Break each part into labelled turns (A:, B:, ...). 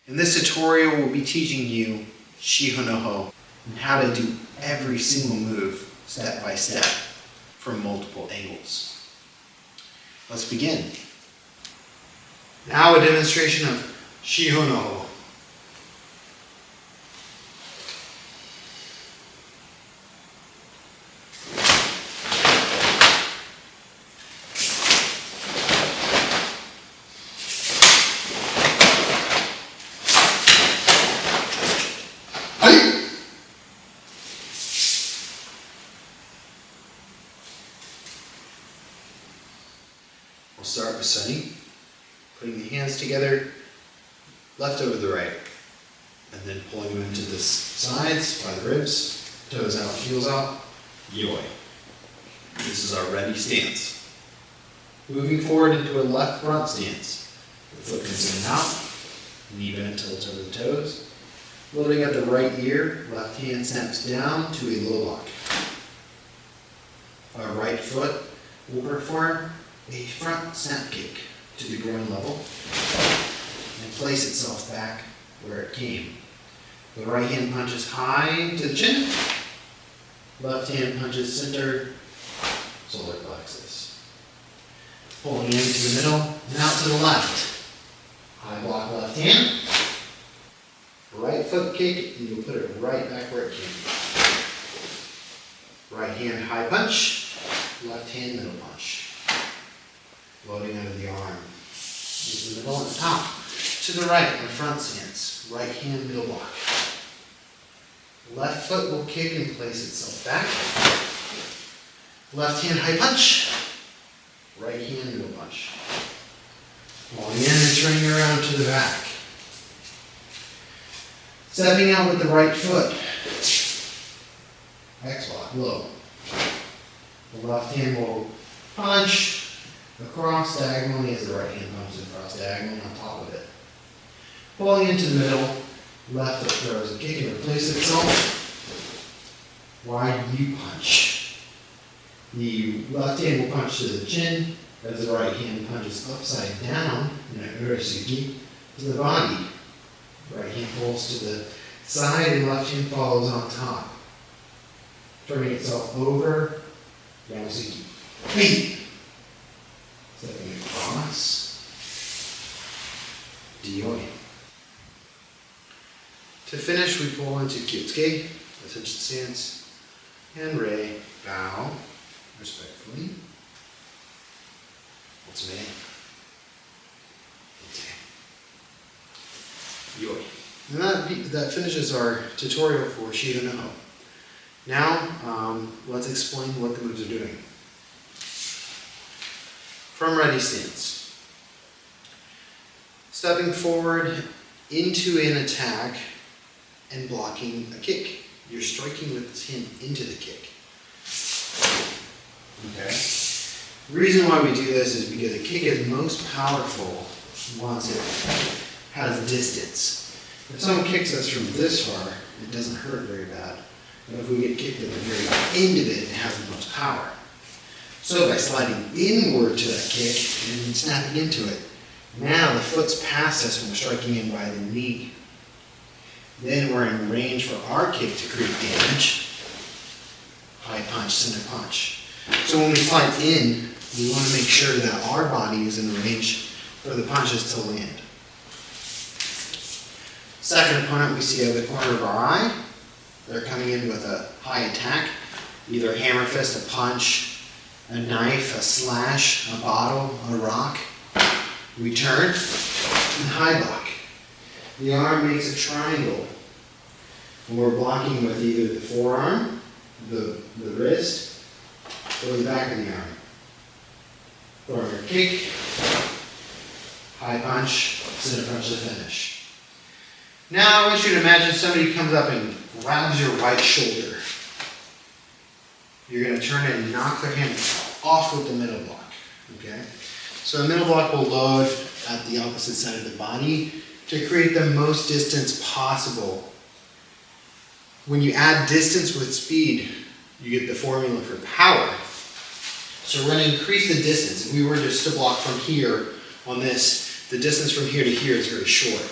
A: In this tutorial, we'll be teaching you Shiho no Ho and how to do every single move step by step from multiple angles. Let's begin. Now a demonstration of Shiho no Ho. We'll start with Sunny, putting the hands together, left over the right, and then pulling them into the sides by the ribs, toes out, heels out, yoi. This is our ready stance. Moving forward into a left front stance. The foot comes in and out, knee bend tilts over the toes. Loading at the right ear, left hand snaps down to a low lock. Our right foot will perform a front snap kick to the groin level and place itself back where it came. The right hand punches high to the chin, left hand punches center, solar plexus. Pulling into the middle and out to the left. High block left hand, right foot kick, and you'll put it right back where it came. Right hand high punch, left hand middle punch. Loading out of the arm. Into the middle and top. To the right in front stance. Right hand middle block. Left foot will kick and place itself back. Left hand high punch. Right hand middle punch. Pulling in and turning around to the back. Stepping out with the right foot. X block low. The left hand will punch across diagonally as the right hand punches across diagonally on top of it. Pulling into the middle, left foot throws a kick and replaces itself. Wide U punch. The left hand will punch to the chin as the right hand punches upside down in an urasugi to the body. Right hand pulls to the side and left hand follows on top. Turning itself over, Yamasaki. Hey! Stepping across, Dioi. To finish, we pull into Kyotsuke, attention stance, and Rei, bow, respectfully. What's me? Yoi. And that finishes our tutorial for Shiho no Ho. Now, let's explain what the moves are doing. From ready stance. Stepping forward into an attack and blocking a kick. You're striking with the chin into the kick. Okay? The reason why we do this is because a kick is most powerful once it has distance. If someone kicks us from this far, it doesn't hurt very bad. But if we get kicked at the very end of it, it has the most power. So by sliding inward to that kick and snapping into it, now the foot's past us when we're striking in by the knee. Then we're in range for our kick to create damage. High punch, center punch. So when we slide in, we want to make sure that our body is in range for the punches to land. Second opponent we see out of the corner of our eye. They're coming in with a high attack, either a hammer fist, a punch, a knife, a slash, a bottle, a rock. We turn and high block. The arm makes a triangle. And we're blocking with either the forearm, the wrist, or the back of the arm. Throwing a kick, high punch, center punch to finish. Now I want you to imagine somebody comes up and grabs your right shoulder. You're going to turn it and knock their hand off with the middle block. Okay? So the middle block will load at the opposite side of the body to create the most distance possible. When you add distance with speed, you get the formula for power. So we're going to increase the distance. If we were just to block from here on this, the distance from here to here is very short.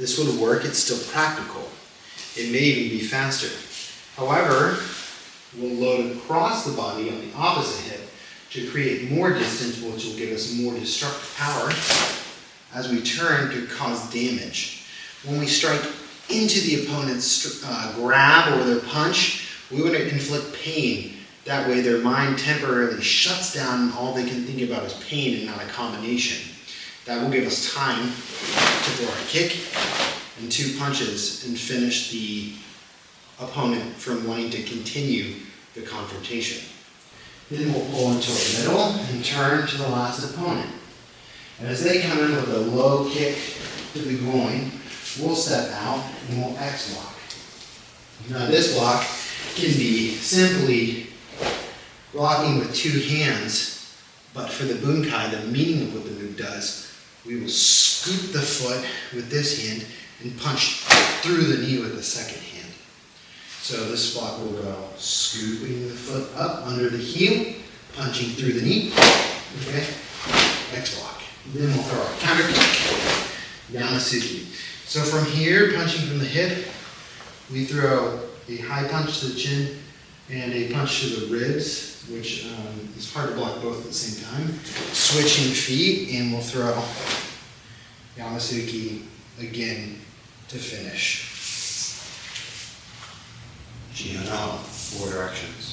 A: This would work, it's still practical. It may even be faster. However, we'll load across the body on the opposite hip to create more distance, which will give us more destructive power as we turn to cause damage. When we strike into the opponent's grab or their punch, we want to inflict pain. That way their mind temporarily shuts down and all they can think about is pain and not a combination. That will give us time to throw a kick and 2 punches and finish the opponent from wanting to continue the confrontation. Then we'll pull into the middle and turn to the last opponent. And as they come in with a low kick to the groin, we'll step out and we'll X block. Now this block can be simply blocking with 2 hands, but for the bunkai, the meaning of what the move does, we will scoop the foot with this hand and punch through the knee with the second hand. So this block will go scooping the foot up under the heel, punching through the knee, okay, X block. Then we'll throw our counter kick, Yamasaki. So from here, punching from the hip, we throw a high punch to the chin and a punch to the ribs, which is hard to block both at the same time. Switching feet, and we'll throw Yamasaki again to finish. Shiho, 4 directions.